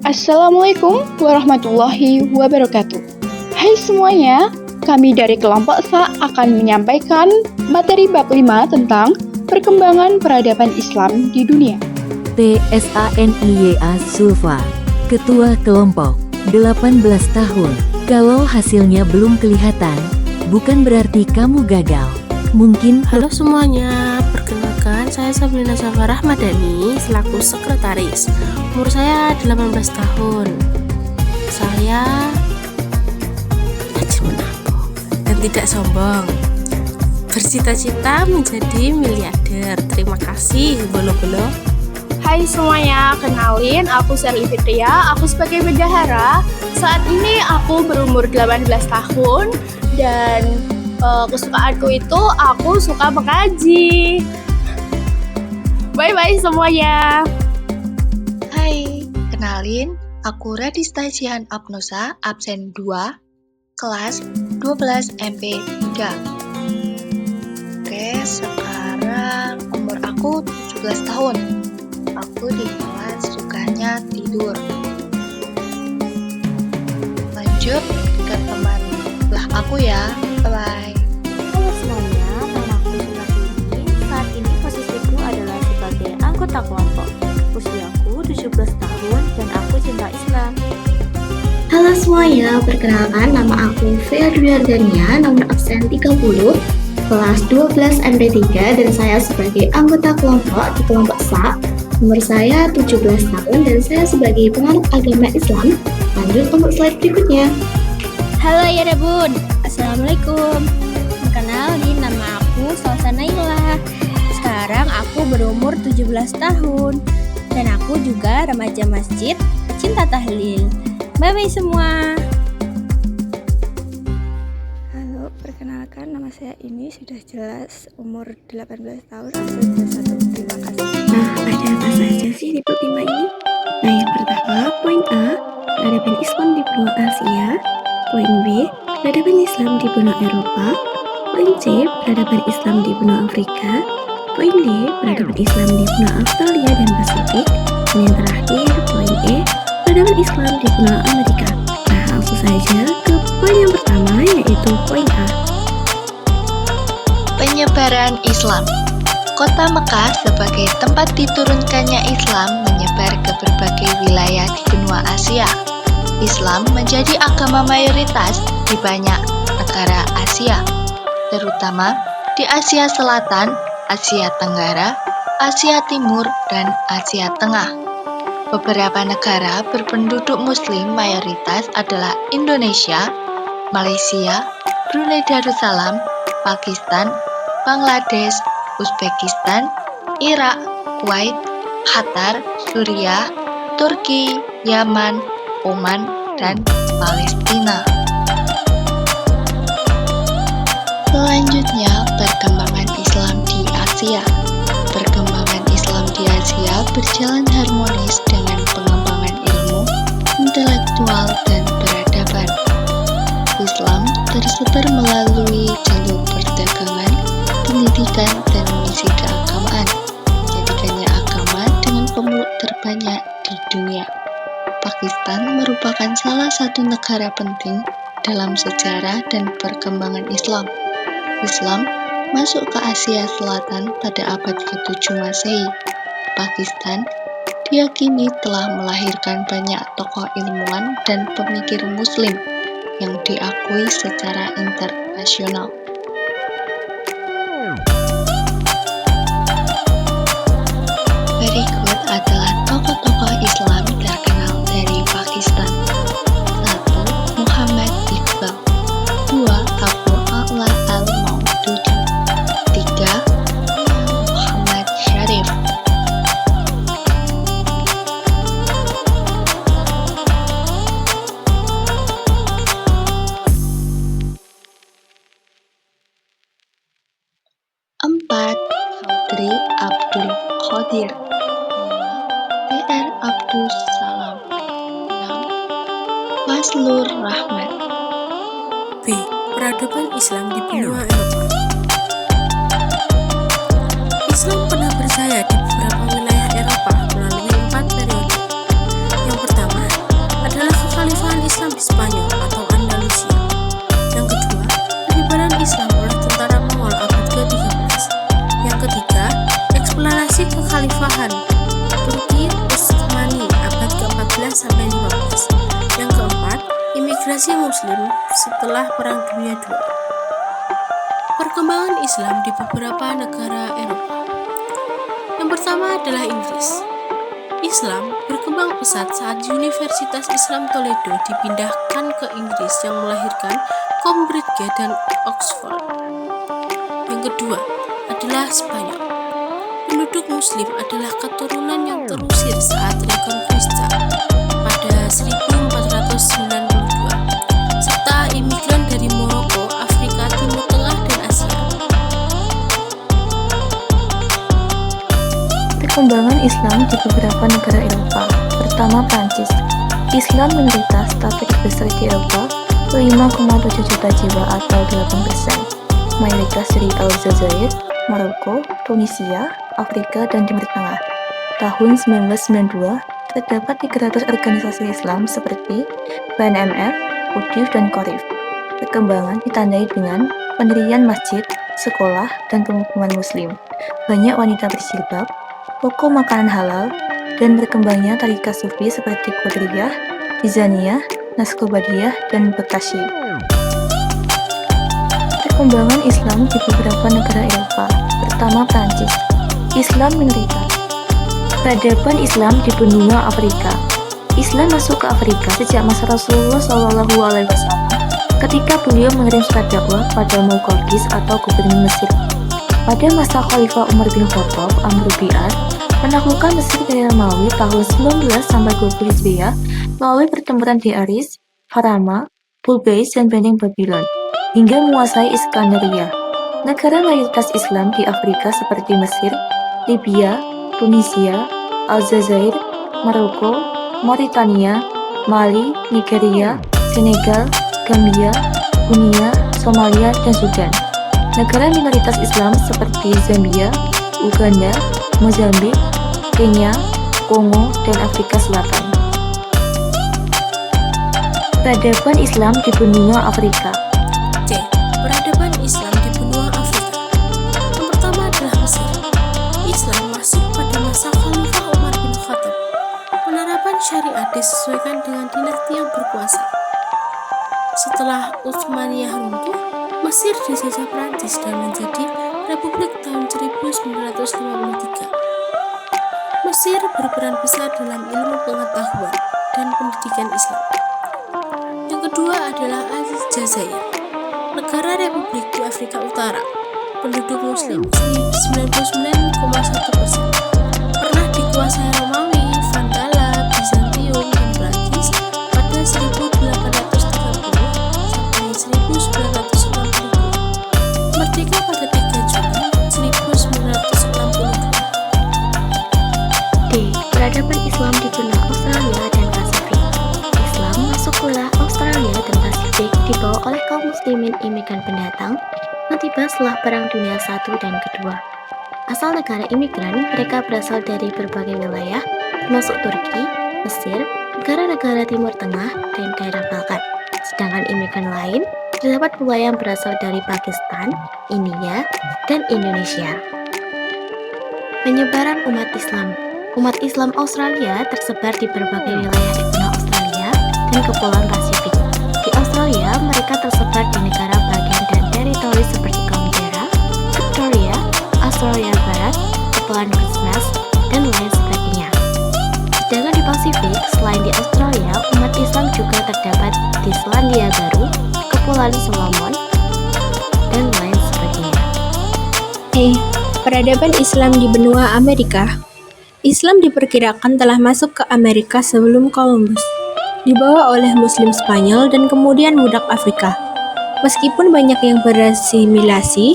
Assalamualaikum warahmatullahi wabarakatuh. Hai semuanya, kami dari kelompok SA akan menyampaikan materi bab 5 tentang perkembangan peradaban Islam di dunia. TSANIYA Sulfa, Ketua Kelompok, 18 tahun. Kalau hasilnya belum kelihatan, bukan berarti kamu gagal. Mungkin Halo semuanya, perkenalkan saya Sabrina Zafar Rahmadani selaku sekretaris. Umur saya 18 tahun. Saya rajin menabung dan tidak sombong. Bercita-cita menjadi miliarder. Terima kasih, bolo-bolo. Hai semuanya, kenalin aku Sherly Fitria, aku sebagai bendahara. Saat ini aku berumur 18 tahun dan kesukaanku itu aku suka mengaji. Bye-bye semuanya. Hai, kenalin, aku Radista Jihan Apnosa, absen 2, kelas 12 MP3. Oke, sekarang umur aku 17 tahun. Aku di kelas sukanya tidur. Lanjut ke teman sebelah aku ya, bye-bye. Halo semuanya, nama aku Sunatini. Saat ini posisiku adalah sebagai anggota kelompok. Usiaku 17 tahun dan aku cinta Islam. Halo semuanya, perkenalkan nama aku Fea Dwi Ardania, nomor absen 30, kelas 12 MP3 dan saya sebagai anggota kelompok di kelompok SA. Umur saya 17 tahun dan saya sebagai penganut agama Islam. Lanjut untuk slide berikutnya. Halo ya Bun, Assalamualaikum. Kenalin, nama aku Salsa Naila. Sekarang aku berumur 17 tahun dan aku juga remaja masjid pecinta tahlil. Bye-bye semua. Halo, perkenalkan nama saya ini sudah jelas, umur 18 tahun, asal 1. Terima kasih. Nah, ada apa saja sih di bab 5 ini? Nah, yang pertama, poin A, peradaban Islam di benua Asia. Poin B, peradaban Islam di benua Eropa. Poin C, peradaban Islam di benua Afrika. Poin D, peradaban Islam di benua Australia dan Pasifik. Dan yang terakhir, poin E, peradaban Islam di benua Amerika. Nah, langsung saja ke poin yang pertama, yaitu poin A. Penyebaran Islam. Kota Mekah sebagai tempat diturunkannya Islam menyebar ke berbagai wilayah di benua Asia. Islam menjadi agama mayoritas di banyak negara Asia, terutama di Asia Selatan, Asia Tenggara, Asia Timur, dan Asia Tengah. Beberapa negara berpenduduk Muslim mayoritas adalah Indonesia, Malaysia, Brunei Darussalam, Pakistan, Bangladesh, Uzbekistan, Irak, Kuwait, Qatar, Suriah, Turki, Yaman, Oman, dan Palestina. Selanjutnya, perkembangan Islam di Asia. Perkembangan Islam di Asia berjalan harmonis dengan pengembangan ilmu, intelektual, dan peradaban. Islam tersebar melalui jalur perdagangan, pendidikan, dan misi keagamaan, menjadikannya agama dengan pemeluk terbanyak di dunia. Pakistan merupakan salah satu negara penting dalam sejarah dan perkembangan Islam. Islam masuk ke Asia Selatan pada abad ke-7 Masehi. Pakistan diyakini telah melahirkan banyak tokoh ilmuwan dan pemikir Muslim yang diakui secara internasional. Berikut adalah tokoh-tokoh Islam terkenal dari Pakistan. 1. Muhammad Iqbal. 2. Abu A'la al-Maududi. 3. Muhammad Syarif. 4. Chaudhry Abdul Qadir. 5. Dr. Abdus Salam. 6. Fazlur Rahman. B. Peradaban Islam di benua Eropa. Islam pernah berjaya di beberapa wilayah Eropa melalui 4 periode. Yang pertama, Invasi Muslim setelah Perang Dunia II. Perkembangan Islam di beberapa negara Eropa. Yang pertama adalah Inggris. Islam berkembang pesat saat Universitas Islam Toledo dipindahkan ke Inggris yang melahirkan Cambridge dan Oxford. Yang kedua adalah Spanyol. Penduduk Muslim adalah keturunan yang terusir saat Reconquista pada 1492, serta imigran dari Maroko, Afrika Timur Tengah, dan Asia. Perkembangan Islam di beberapa negara Eropa. Pertama, Prancis. Islam minoritas tapi terbesar di Eropa, 5,7 juta jiwa atau 8%. Mayoritas dari Aljazair, Maroko, Tunisia, Afrika, dan Timur Tengah. Tahun 1992, terdapat 300 organisasi Islam seperti PNMF, UDIF, dan Qorif. Perkembangan ditandai dengan pendirian masjid, sekolah, dan pemukiman Muslim. Banyak wanita berjilbab, toko makanan halal, dan berkembangnya tarikat sufi seperti Qadiriyah, Tizaniyah, Naqsabandiyah, dan Bektashi. Perkembangan Islam di beberapa negara Eropa. Pertama, Prancis. Islam minoritas. Peradaban Islam di benua Afrika. Islam masuk ke Afrika sejak masa Rasulullah SAW ketika beliau mengirim surat dakwah pada Muqawqis atau gubernur Mesir. Pada masa Khalifah Umar bin Khattab, Amr Bi'ar menaklukkan Mesir dari Romawi tahun 19-20 Hijriah melalui pertempuran di Aris, Farama, Bulbais, dan Benteng Babylon, hingga menguasai Iskandaria. Negara mayoritas Islam di Afrika seperti Mesir, Libya, Tunisia, Aljazair, Maroko, Mauritania, Mali, Nigeria, Senegal, Gambia, Guinea, Somalia, dan Sudan. Negara minoritas Islam seperti Zambia, Uganda, Mozambik, Kenya, Kongo, dan Afrika Selatan. Peradaban Islam di benua Afrika. C. Peradaban Islam di benua Afrika. Yang pertama adalah Mesir. Islam masuk pada masa Khalifah Umar bin Khattab. Penerapan syariat disesuaikan dengan dinasti yang berkuasa. Setelah Utsmaniyah runtuh, Mesir dijajah Prancis dan menjadi republik tahun 1953. Mesir berperan besar dalam ilmu pengetahuan dan pendidikan Islam. Yang kedua adalah Aljazair, negara republik di Afrika Utara. Penduduk Muslim 99,1%. Pernah dikuasai Romawi, Vandala, Bizantium, dan Prancis pada 1830 sampai 1962. Merdeka pada 3 Juli 1962. D. Peradaban Islam di benua Australia dan Pasifik. Islam masuk wilayah Australia dan Pasifik dibawa oleh kaum muslimin imigran pendatang yang tiba setelah Perang Dunia I dan II. Asal negara imigran, mereka berasal dari berbagai wilayah, termasuk Turki, Mesir, negara-negara Timur Tengah, dan daerah Balkan. Sedangkan imigran lain terdapat pula yang berasal dari Pakistan, India, dan Indonesia. Penyebaran umat Islam. Umat Islam Australia tersebar di berbagai wilayah di benua Australia dan Kepulauan Pasifik. Di Australia, mereka tersebar di negara bagian dan teritori seperti Canberra, Victoria, Australia Barat, Kepulauan Christmas, dan lain sebagainya. Sedangkan di Pasifik, selain di Australia, umat Islam juga terdapat di Selandia Baru, Kepulauan Solomon, dan lain sebagainya. Peradaban Islam di benua Amerika. Islam diperkirakan telah masuk ke Amerika sebelum Columbus, dibawa oleh Muslim Spanyol dan kemudian budak Afrika. Meskipun banyak yang berasimilasi,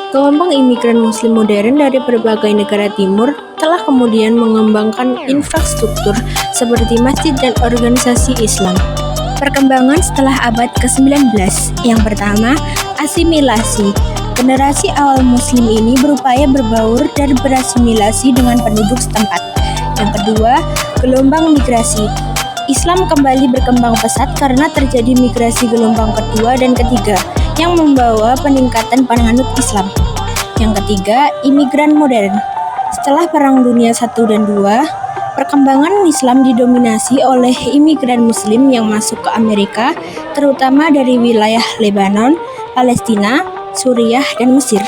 kelompok imigran Muslim modern dari berbagai negara timur telah kemudian mengembangkan infrastruktur seperti masjid dan organisasi Islam. Perkembangan setelah abad ke-19. Yang pertama, asimilasi. Generasi awal Muslim ini berupaya berbaur dan berasimilasi dengan penduduk setempat. Yang kedua, gelombang migrasi. Islam kembali berkembang pesat karena terjadi migrasi gelombang kedua dan ketiga yang membawa peningkatan penganut Islam. Yang ketiga, imigran modern. Setelah Perang Dunia I dan II, Perkembangan Islam didominasi oleh imigran Muslim yang masuk ke Amerika, terutama dari wilayah Lebanon, Palestina, Suriah, dan Mesir.